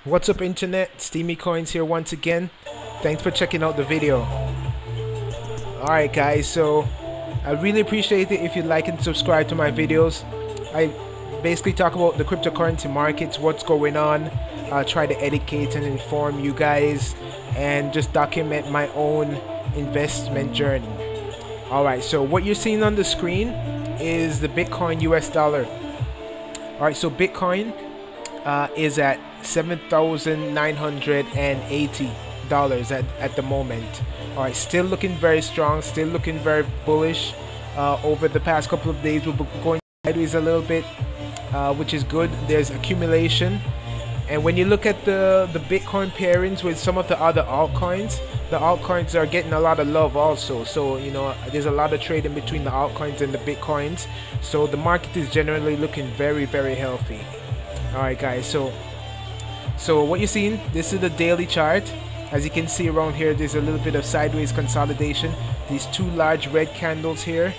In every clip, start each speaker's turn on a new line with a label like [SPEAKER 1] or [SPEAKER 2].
[SPEAKER 1] What's up internet, Steemy Coins here once again. Thanks for checking out the video. Alright guys, so I really appreciate it if you like and subscribe to my videos. I basically talk about the cryptocurrency markets, what's going on, try to educate and inform you guys, and just document my own investment journey. Alright, so what you're seeing on the screen is the Bitcoin US dollar. Alright, so Bitcoin is at $7,980 at the moment. Alright, still looking very strong, still looking very bullish. Over the past couple of days we've been going sideways a little bit, which is good. There's accumulation, and when you look at the Bitcoin pairings with some of the other altcoins, the altcoins are getting a lot of love also. So you know, there's a lot of trading between the altcoins and the Bitcoins, so the market is generally looking very healthy. Alright guys, so what you're seeing, this is the daily chart. As you can see around here, there's a little bit of sideways consolidation. These two large red candles here,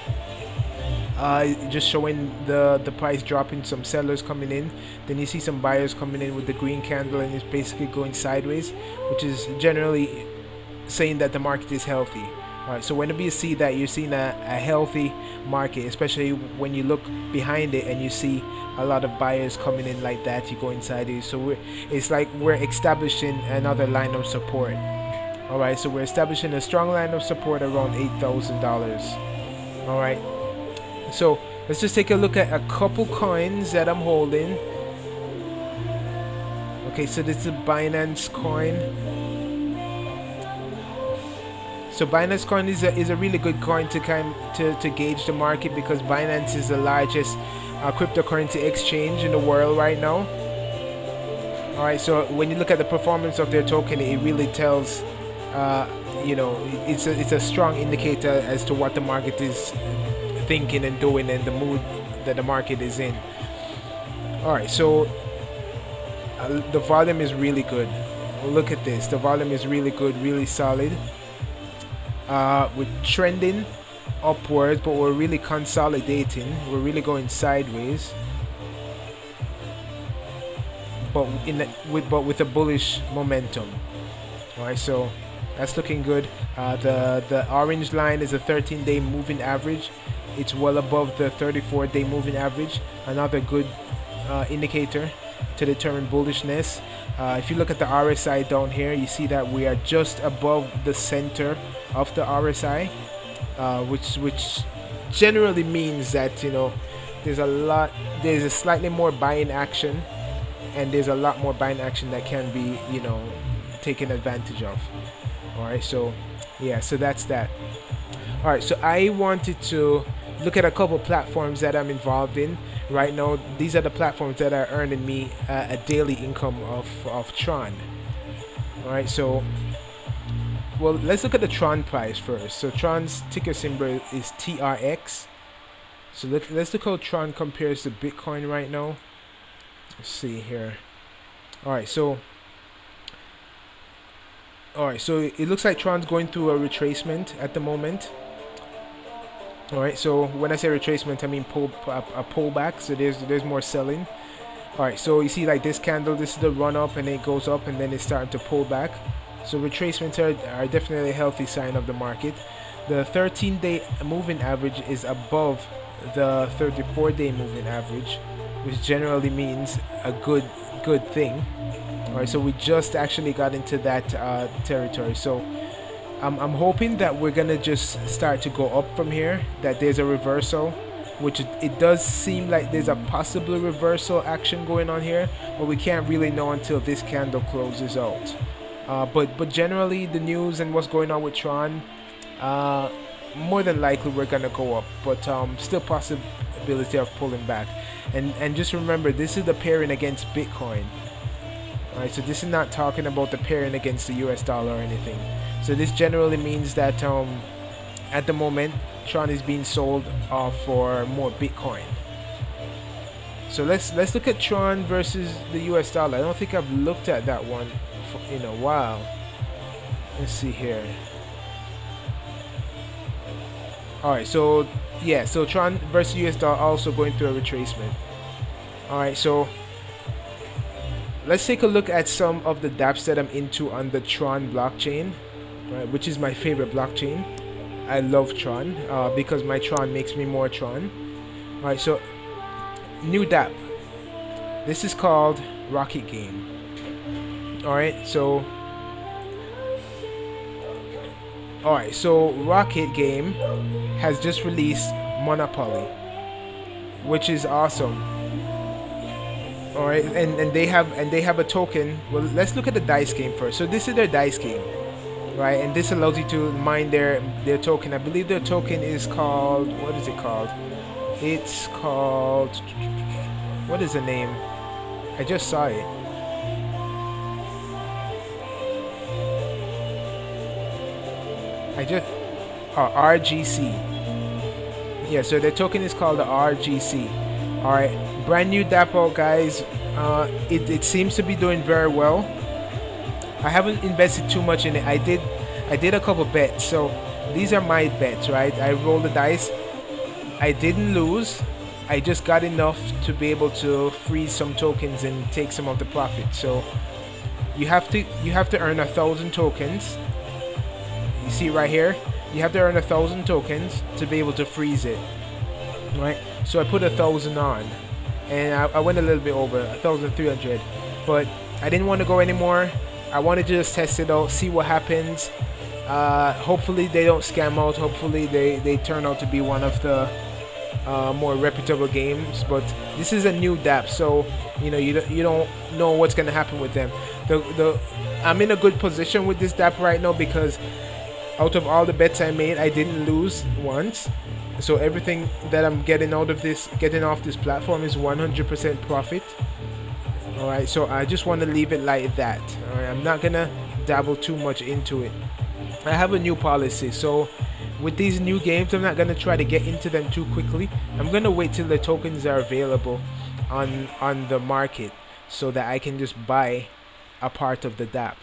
[SPEAKER 1] just showing the price dropping, some sellers coming in. Then you see some buyers coming in with the green candle, and it's basically going sideways, which is generally saying that the market is healthy. Alright, so whenever you see that, you're seeing a healthy market, especially when you look behind it and you see a lot of buyers coming in like that, you go inside it. So it's like we're establishing another line of support. Alright, so we're establishing a strong line of support around $8,000. Alright, so let's just take a look at a couple coins that I'm holding. Okay, so this is a Binance coin. So Binance coin is a really good coin to gauge the market, because Binance is the largest cryptocurrency exchange in the world right now. Alright, so when you look at the performance of their token, it really tells, you know, it's a strong indicator as to what the market is thinking and doing, and the mood that the market is in. Alright, so the volume is really good. Look at this, the volume is really good, really solid. We're trending upwards, but we're really consolidating. We're really going sideways, but with a bullish momentum. Alright, so that's looking good. The orange line is a 13-day moving average. It's well above the 34-day moving average, another good indicator to determine bullishness. If you look at the RSI down here, you see that we are just above the center of the RSI, which generally means that, you know, there's a slightly more buying action, and there's a lot more buying action that can be, you know, taken advantage of. Alright, so yeah, so that's that. Alright, so I wanted to look at a couple platforms that I'm involved in right now. These are the platforms that are earning me a daily income of Tron. Alright, so well, let's look at the Tron price first. So Tron's ticker symbol is TRX. So let's look how Tron compares to Bitcoin right now. Let's see here. Alright, so it looks like Tron's going through a retracement at the moment. Alright, so when I say retracement, I mean a pullback. So there's more selling. Alright, so you see like this candle, this is the run up, and it goes up and then it's starting to pull back. So retracements are definitely a healthy sign of the market. The 13-day moving average is above the 34-day moving average, which generally means a good thing. Alright, so we just actually got into that territory. So I'm hoping that we're gonna just start to go up from here, that there's a reversal, which it does seem like there's a possible reversal action going on here, but we can't really know until this candle closes out. But generally the news and what's going on with Tron, more than likely we're gonna go up, but still possibility of pulling back. And just remember, this is the pairing against Bitcoin. Alright, so this is not talking about the pairing against the US dollar or anything. So this generally means that at the moment Tron is being sold for more Bitcoin. So let's look at Tron versus the US dollar. I don't think I've looked at that one in a while. Let's see here. Alright, so yeah, so Tron versus US dollar also going through a retracement. Alright, so let's take a look at some of the dapps that I'm into on the Tron blockchain, right, which is my favorite blockchain. I love Tron because my Tron makes me more Tron. Alright, so new dapp. This is called Rocket Game. Alright, so Rocket Game has just released Monopoly, which is awesome. Alright, and they have a token. Well, let's look at the dice game first. So this is their dice game, right? And this allows you to mine their token. I believe their token is called, what is it called? It's called, what is the name? I just saw it. RGC. Yeah, so the token is called the RGC. Alright, brand new dapp out, guys. It seems to be doing very well. I haven't invested too much in it. I did a couple bets, so these are my bets, right? I rolled the dice. I didn't lose. I just got enough to be able to freeze some tokens and take some of the profit. So you have to earn 1,000 tokens. You see right here, you have to earn 1,000 tokens to be able to freeze it, right? So I put 1,000 on, and I went a little bit over 1,300, but I didn't want to go anymore. I wanted to just test it out, see what happens. Hopefully they don't scam out. Hopefully they turn out to be one of the more reputable games. But this is a new dapp, so you know you don't know what's gonna happen with them. I'm in a good position with this dapp right now because out of all the bets I made, I didn't lose once. So everything that I'm getting off this platform is 100% profit. Alright, so I just want to leave it like that. Alright, I'm not gonna dabble too much into it. I have a new policy, so with these new games, I'm not gonna try to get into them too quickly. I'm gonna wait till the tokens are available on the market so that I can just buy a part of the dapp,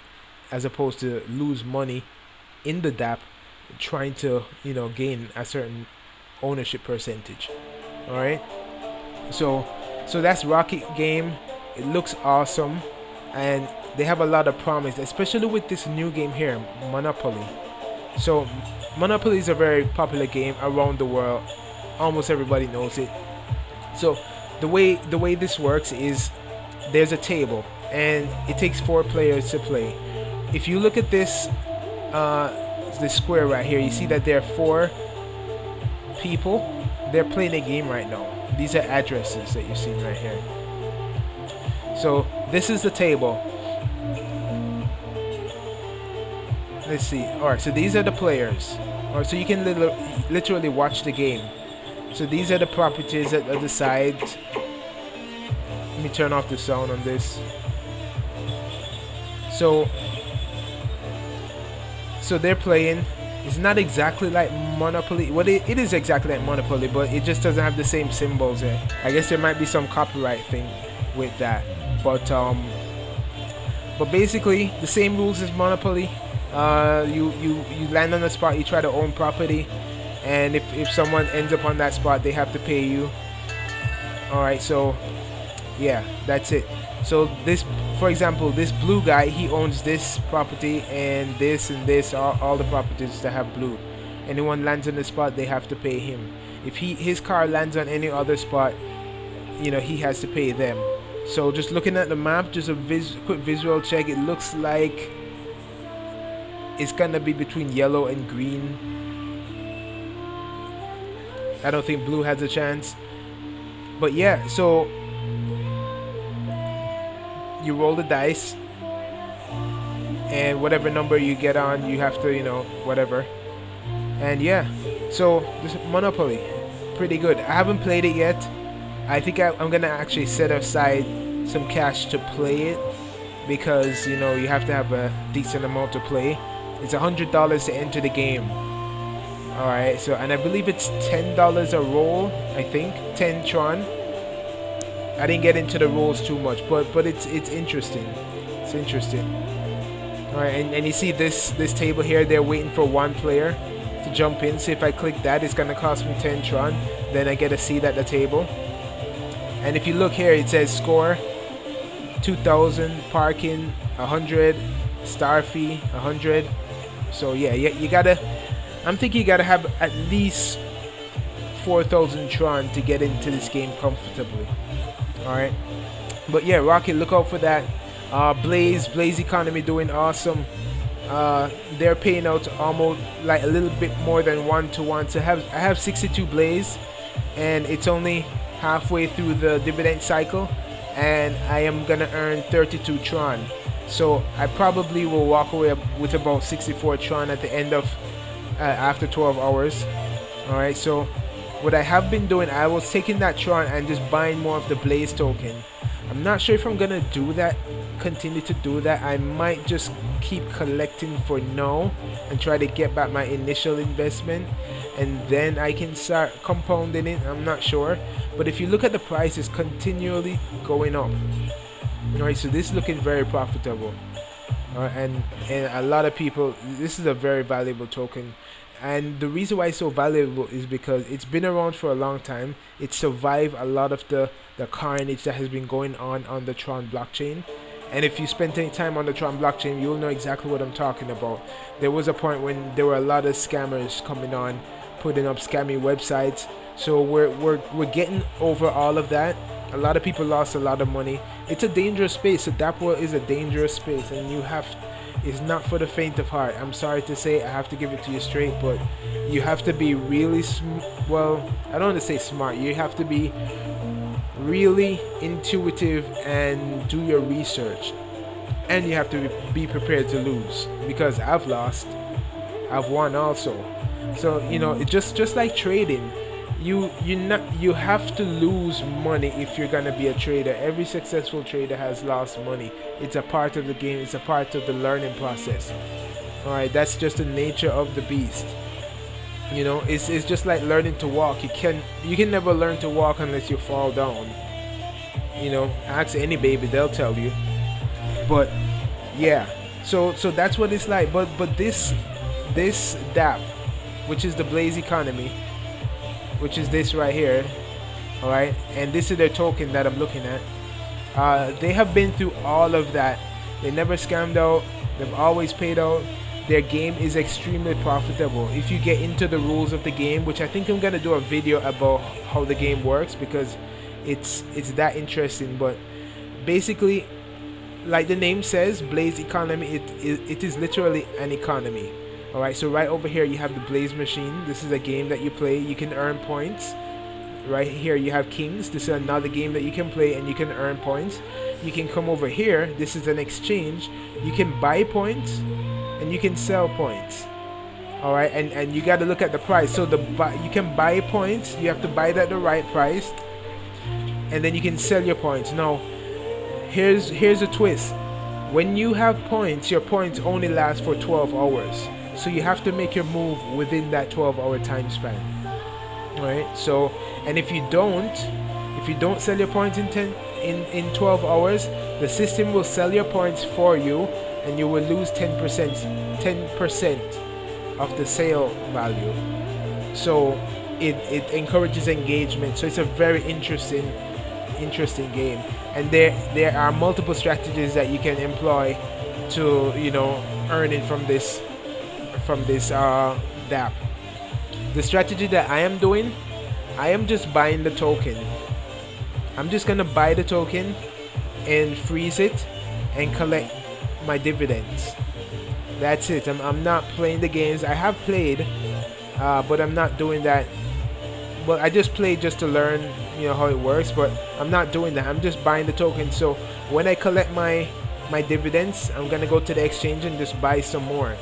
[SPEAKER 1] as opposed to lose money in the dapp trying to, you know, gain a certain ownership percentage. All right, so that's Rocket Game. It looks awesome, and they have a lot of promise, especially with this new game here, Monopoly. So Monopoly is a very popular game around the world. Almost everybody knows it. So the way this works is there's a table, and it takes 4 players to play. If you look at this square right here, you see that there are 4 people. They're playing a game right now. These are addresses that you're seeing right here. So this is the table. Let's see. Alright, so these are the players. Alright, so you can literally watch the game. So these are the properties at the sides. Let me turn off the sound on this. So they're playing. It's not exactly like Monopoly. Well, it is exactly like Monopoly, but it just doesn't have the same symbols there. I guess there might be some copyright thing with that. But basically the same rules as Monopoly. You land on a spot, you try to own property, and if someone ends up on that spot, they have to pay you. Alright, so yeah, that's it. So this, for example, this blue guy, he owns this property and this, all the properties that have blue. Anyone lands on the spot, they have to pay him. If his car lands on any other spot, you know, he has to pay them. So just looking at the map, just a quick visual check, it looks like it's gonna be between yellow and green. I don't think blue has a chance. But yeah, so you roll the dice, and whatever number you get on, you have to, you know, whatever. And yeah, so this Monopoly, pretty good. I haven't played it yet. I think I'm gonna actually set aside some cash to play it, because you know you have to have a decent amount to play. It's $100 to enter the game. Alright, so, and I believe it's $10 a roll, I think, 10 Tron. I didn't get into the rolls too much, but it's interesting. It's interesting. Alright, and you see this table here, they're waiting for 1 player to jump in. So if I click that, it's gonna cost me 10 Tron. Then I get a seat at the table. And if you look here, it says score 2,000 parking, 100 star fee, 100. So yeah, you gotta, I'm thinking you gotta have at least 4,000 Tron to get into this game comfortably. Alright, but yeah, Rocket, look out for that. Blaze Economy doing awesome. They're paying out almost like a little bit more than 1-to-1. So I have 62 Blaze, and it's only halfway through the dividend cycle, and I am gonna earn 32 Tron. So I probably will walk away with about 64 Tron at the end of after 12 hours. Alright, so what I have been doing, I was taking that Tron and just buying more of the Blaze token. I'm not sure if I'm gonna do that, continue to do that. I might just keep collecting for now and try to get back my initial investment, and then I can start compounding it. I'm not sure, but if you look at the price, it's continually going up. Alright, so this is looking very profitable. And a lot of people, this is a very valuable token. And the reason why it's so valuable is because it's been around for a long time. It survived a lot of the carnage that has been going on the Tron blockchain. And if you spend any time on the Tron blockchain, you'll know exactly what I'm talking about. There was a point when there were a lot of scammers coming on, putting up scammy websites. So we're getting over all of that. A lot of people lost a lot of money. It's a dangerous space. So dapp is a dangerous space, and it's not for the faint of heart. I'm sorry to say, I have to give it to you straight, but you have to be really well, I don't want to say smart. You have to be really intuitive and do your research, and you have to be prepared to lose, because I've lost, I've won also. So you know, it's just like trading. You have to lose money if you're gonna be a trader. Every successful trader has lost money. It's a part of the game. It's a part of the learning process. All right, that's just the nature of the beast. You know, it's just like learning to walk. You can never learn to walk unless you fall down. You know, ask any baby, they'll tell you. But yeah, so that's what it's like. But this dapp, which is the Blaze Economy, which is this right here, all right, and this is their token that I'm looking at. They have been through all of that. They never scammed out. They've always paid out. Their game is extremely profitable if you get into the rules of the game, which I think I'm gonna do a video about how the game works, because it's that interesting. But basically, like the name says, Blaze Economy, it is literally an economy. Alright, so right over here you have the Blaze Machine. This is a game that you play. You can earn points. Right here you have Kings. This is another game that you can play and you can earn points. You can come over here. This is an exchange. You can buy points and you can sell points. Alright, and you got to look at the price. So you can buy points. You have to buy it at the right price, and then you can sell your points. Now, here's a twist. When you have points, your points only last for 12 hours. So you have to make your move within that 12-hour time span. Alright, so, and if you don't sell your points in 12 hours, the system will sell your points for you, and you will lose 10% of the sale value. So it encourages engagement. So it's a very interesting game, and there are multiple strategies that you can employ to, you know, earning from this dapp. The strategy that I am doing, I am just buying the token. I'm just gonna buy the token and freeze it and collect my dividends. That's it. I'm not playing the games. I have played, but I'm not doing that. But I just played just to learn, you know, how it works. But I'm not doing that. I'm just buying the token. So when I collect my dividends, I'm gonna go to the exchange and just buy some more.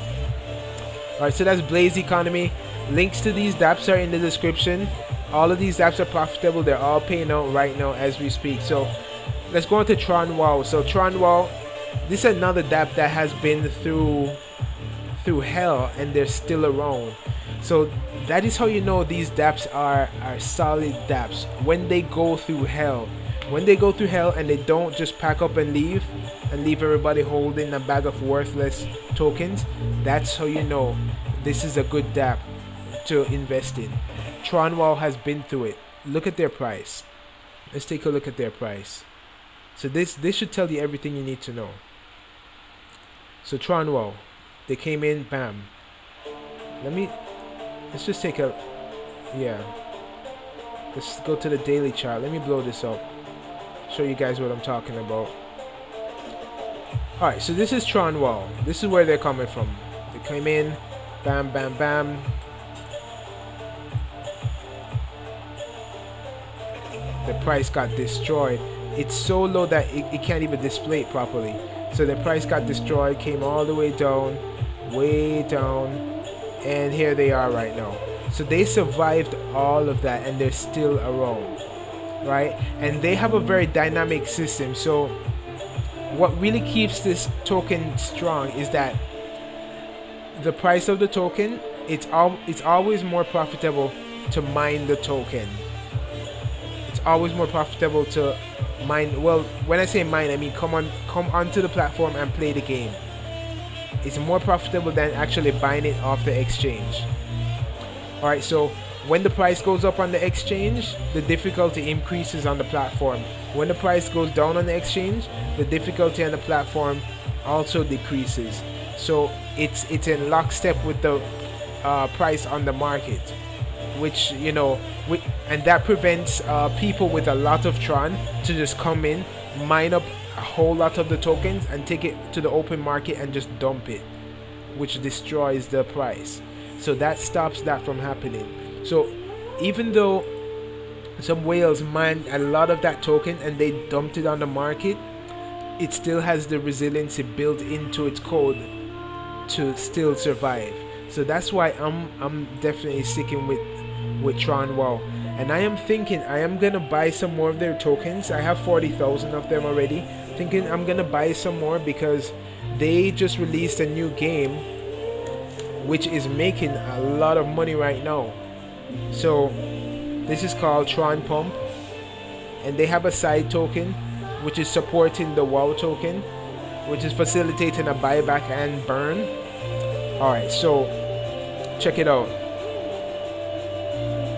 [SPEAKER 1] Alright, so that's Blaze Economy. Links to these dapps are in the description. All of these dapps are profitable. They're all paying out right now as we speak. So let's go on to TronWoW. So TronWoW, this is another dapp that has been through hell, and they're still around. So that is how you know these dapps are solid dapps. When they go through hell. When they go through hell and they don't just pack up and leave everybody holding a bag of worthless tokens, that's how you know this is a good dapp to invest in. TronWoW has been through it. Look at their price. Let's take a look at their price. So this should tell you everything you need to know. So TronWoW, they came in, bam. Let's just take a, yeah. Let's go to the daily chart. Let me blow this up. Show you guys what I'm talking about. Alright, so this is TronWoW. This is where they're coming from. They came in, bam, bam, bam. The price got destroyed. It's so low that it can't even display it properly. So the price got destroyed, came all the way down, and here they are right now. So they survived all of that and they're still around, right? And they have a very dynamic system. So what really keeps this token strong is that the price of the token, it's always more profitable to mine the token. It's always more profitable to mine. Well, when I say mine, I mean come onto the platform and play the game. It's more profitable than actually buying it off the exchange. Alright, so when the price goes up on the exchange, the difficulty increases on the platform. When the price goes down on the exchange, the difficulty on the platform also decreases. So it's in lockstep with the price on the market, which, you know, and that prevents people with a lot of Tron to just come in, mine up a whole lot of the tokens and take it to the open market and just dump it, which destroys the price. So that stops that from happening. So even though some whales mined a lot of that token and they dumped it on the market, it still has the resiliency built into its code to still survive. So that's why I'm definitely sticking with TronWoW. And I am thinking I am gonna buy some more of their tokens. I have 40,000 of them already. Thinking I'm gonna buy some more because they just released a new game which is making a lot of money right now. So this is called Tron Pump, and they have a side token which is supporting the WoW token, which is facilitating a buyback and burn. Alright, so check it out.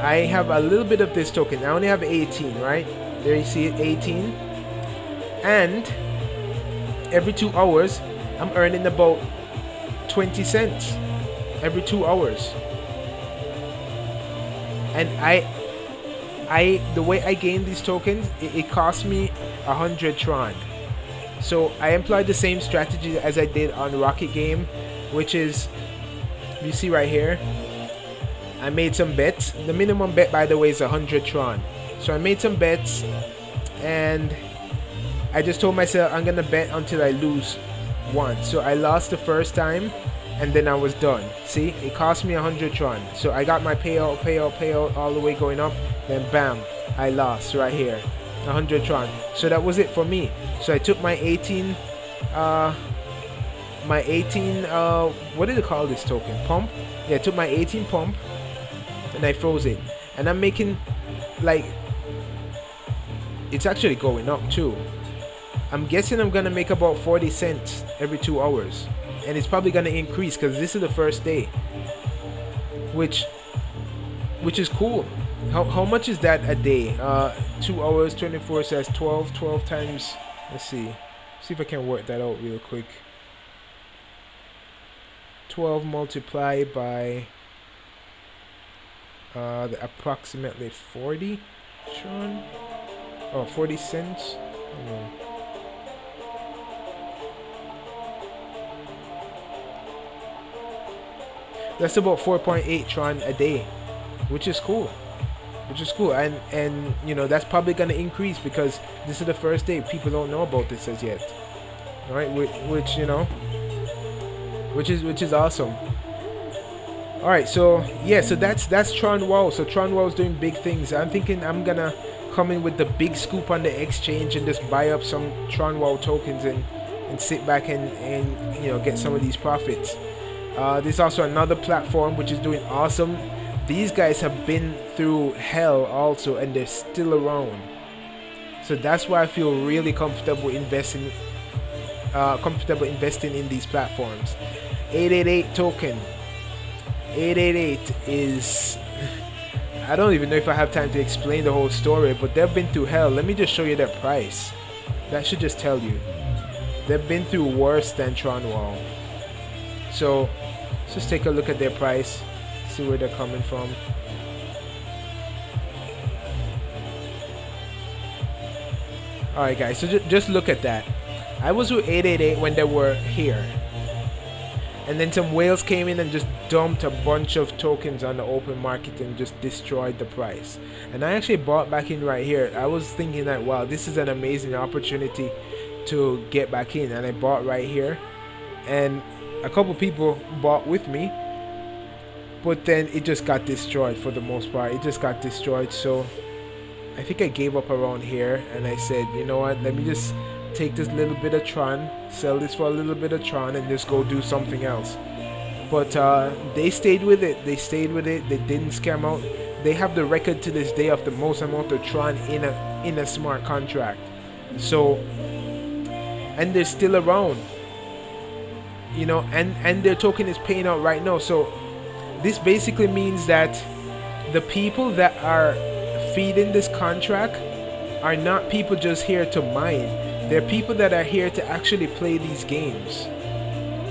[SPEAKER 1] I have a little bit of this token. I only have 18, right? There you see it, 18. And every 2 hours, I'm earning about 20 cents every 2 hours. And the way I gain these tokens, it cost me 100 Tron. So I employed the same strategy as I did on Rocket Game, which is, you see right here, I made some bets. The minimum bet, by the way, is 100 Tron. So I made some bets and I just told myself I'm gonna bet until I lose once. So I lost the first time and then I was done. See, it cost me 100 Tron. So I got my payout all the way going up, then bam, I lost right here, 100 Tron. So that was it for me. So I took my 18 what did they call this token, pump? Yeah, I took my 18 pump and I froze it, and I'm making, like, it's actually going up too. I'm guessing I'm gonna make about 40 cents every 2 hours, and it's probably gonna increase because this is the first day, which is cool. How much is that a day? 2 hours 24, says 12 times, let's see if I can work that out real quick. 12 multiplied by the approximately 40 Tron, 40 cents. That's about 4.8 Tron a day, which is cool. And you know, that's probably gonna increase because this is the first day. People don't know about this as yet. All right, which you know, which is awesome. All right, so yeah, so that's TronWoW. So TronWoW is doing big things. I'm thinking I'm gonna come in with the big scoop on the exchange and just buy up some TronWoW tokens and sit back and you know, get some of these profits. There's also another platform which is doing awesome. These guys have been through hell also, and they're still around. So that's why I feel really comfortable investing in these platforms. 888 token. 888 is, I don't even know if I have time to explain the whole story, but they've been through hell. Let me just show you their price. That should just tell you. They've been through worse than TronWoW. So let's just take a look at their price, see where they're coming from. Alright guys, so just look at that. I was with 888 when they were here. And then some whales came in and just dumped a bunch of tokens on the open market and just destroyed the price. And I actually bought back in right here. I was thinking that, wow, this is an amazing opportunity to get back in. And I bought right here. And a couple people bought with me. But then it just got destroyed for the most part. It just got destroyed. So I think I gave up around here. And I said, you know what, let me just take this little bit of Tron, sell this for a little bit of Tron, and just go do something else. But they stayed with it. They stayed with it. They didn't scam out. They have the record to this day of the most amount of Tron in a smart contract. So, and they're still around, you know, and their token is paying out right now. So this basically means that the people that are feeding this contract are not people just here to mine. They're people that are here to actually play these games.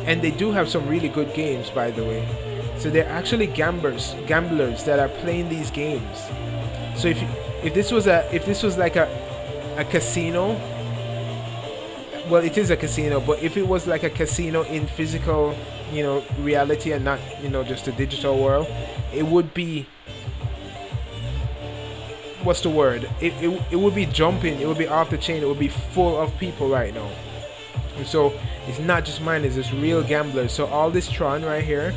[SPEAKER 1] And they do have some really good games, by the way. So they're actually gamblers that are playing these games. So if this was like a casino, well, it is a casino, but if it was like a casino in physical, you know, reality and not, you know, just a digital world, it would be, what's the word? It would be jumping. It would be off the chain. It would be full of people right now. And so it's not just miners, it's real gamblers. So all this Tron right here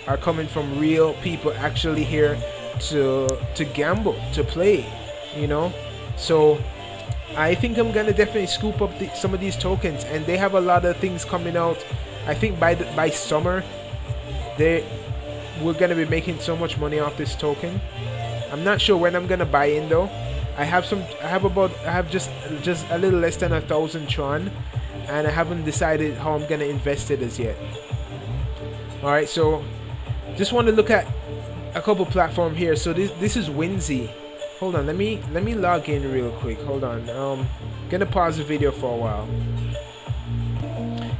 [SPEAKER 1] are coming from real people actually here to gamble, to play, you know. So I think I'm gonna definitely scoop up some of these tokens, and they have a lot of things coming out. I think by summer we're gonna be making so much money off this token. I'm not sure when I'm gonna buy in though. I have just a little less than 1,000 Tron, and I haven't decided how I'm gonna invest it as yet. Alright, so just want to look at a couple platform here. So this is weenzee. Hold on, let me log in real quick. Hold on. Gonna pause the video for a while.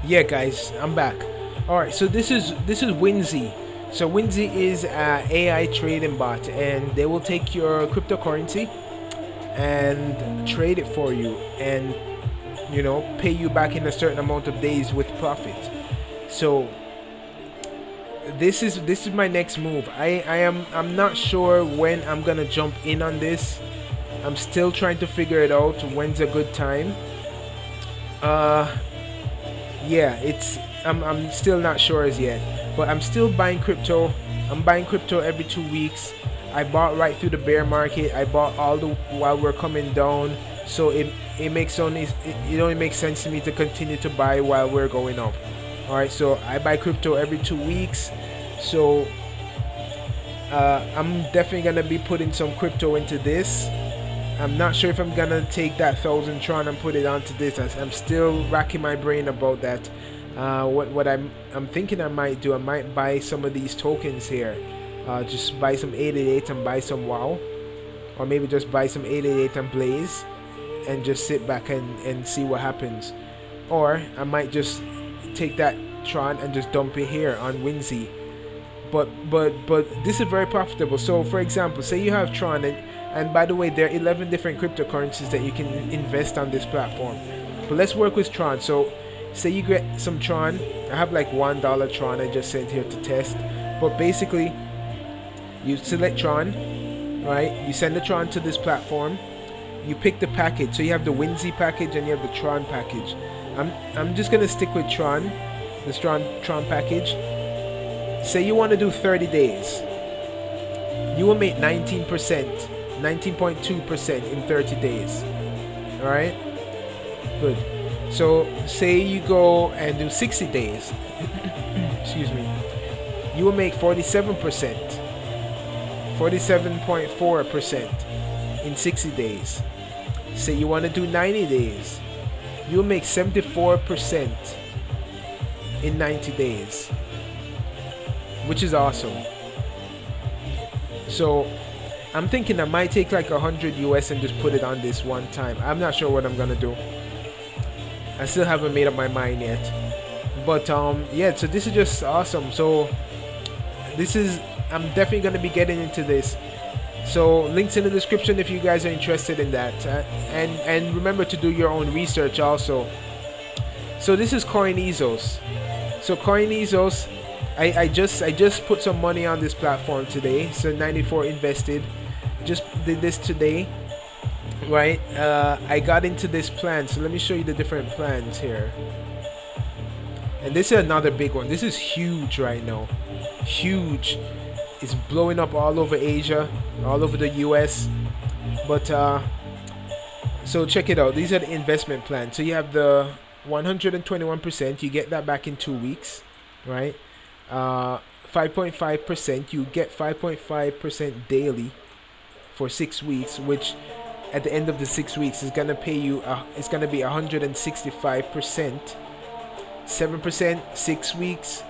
[SPEAKER 1] Yeah guys, I'm back. Alright, so this is weenzee. So weenzee is an AI trading bot, and they will take your cryptocurrency and trade it for you, and you know, pay you back in a certain amount of days with profit. So this is my next move. I'm not sure when I'm gonna jump in on this. I'm still trying to figure it out. When's a good time? Yeah, I'm still not sure as yet, but I'm still buying crypto. I'm buying crypto every 2 weeks. I bought right through the bear market. I bought while we're coming down. So it only makes sense to me to continue to buy while we're going up. Alright, so I buy crypto every 2 weeks. So I'm definitely gonna be putting some crypto into this. I'm not sure if I'm gonna take that 1,000 Tron and put it onto this. I'm still racking my brain about that. What I'm thinking I might do, I might buy some of these tokens here. Just buy some 888 and buy some WoW, or maybe just buy some 888 and Blaze, and just sit back and see what happens. Or I might just take that Tron and just dump it here on weenzee. But this is very profitable. So for example, say you have Tron, and by the way, there are 11 different cryptocurrencies that you can invest on this platform. But let's work with Tron. So say you get some Tron. I have like $1 Tron I just sent here to test. But basically, you select Tron, right? You send the Tron to this platform. You pick the package. So you have the weenzee package and you have the Tron package. I'm just gonna stick with Tron, this Tron package. Say you want to do 30 days. You will make 19%, 19.2% in 30 days. All right, good. So say you go and do 60 days. Excuse me. You will make 47%, 47.4% in 60 days. Say you want to do 90 days. You will make 74% in 90 days, which is awesome. So I'm thinking I might take like 100 US and just put it on this one time. I'm not sure what I'm gonna do. I still haven't made up my mind yet. But yeah, so this is just awesome. So this is, I'm definitely gonna be getting into this. So links in the description if you guys are interested in that, and remember to do your own research also. So this is Coinezos. So Coinezos, I just put some money on this platform today. So 94 invested. Just did this today, right? I got into this plan. So let me show you the different plans here. And this is another big one. This is huge right now. Huge. It's blowing up all over Asia, all over the US. But so check it out. These are the investment plans. So you have the 121%. You get that back in 2 weeks, right? 5.5%. You get 5.5% daily for 6 weeks, which at the end of the 6 weeks is gonna pay you. It's gonna be 165%. 7%, 6 weeks.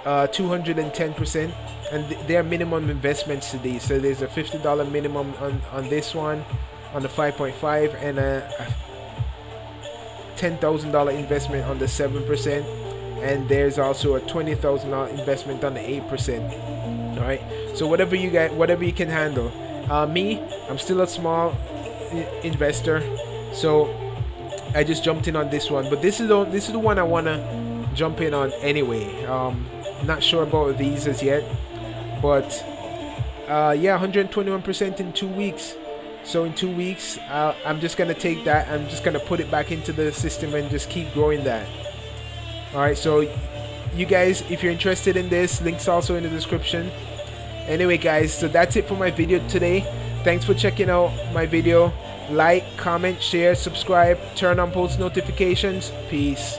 [SPEAKER 1] 210%, and their minimum investments today. So there's a $50 minimum on this one, on the 5.5, and a $10,000 investment on the 7%, and there's also a $20,000 investment on the 8%. All right, so whatever you can handle. Me, I'm still a small investor, so I just jumped in on this one. But this is the one I wanna jump in on anyway. Not sure about these as yet, but yeah, 121% in 2 weeks. So in 2 weeks, I'm just gonna take that. I'm just gonna put it back into the system and just keep growing that. All right, so you guys, if you're interested in this, links also in the description. Anyway guys, so that's it for my video today. Thanks for checking out my video. Like, comment, share, subscribe, turn on post notifications. Peace.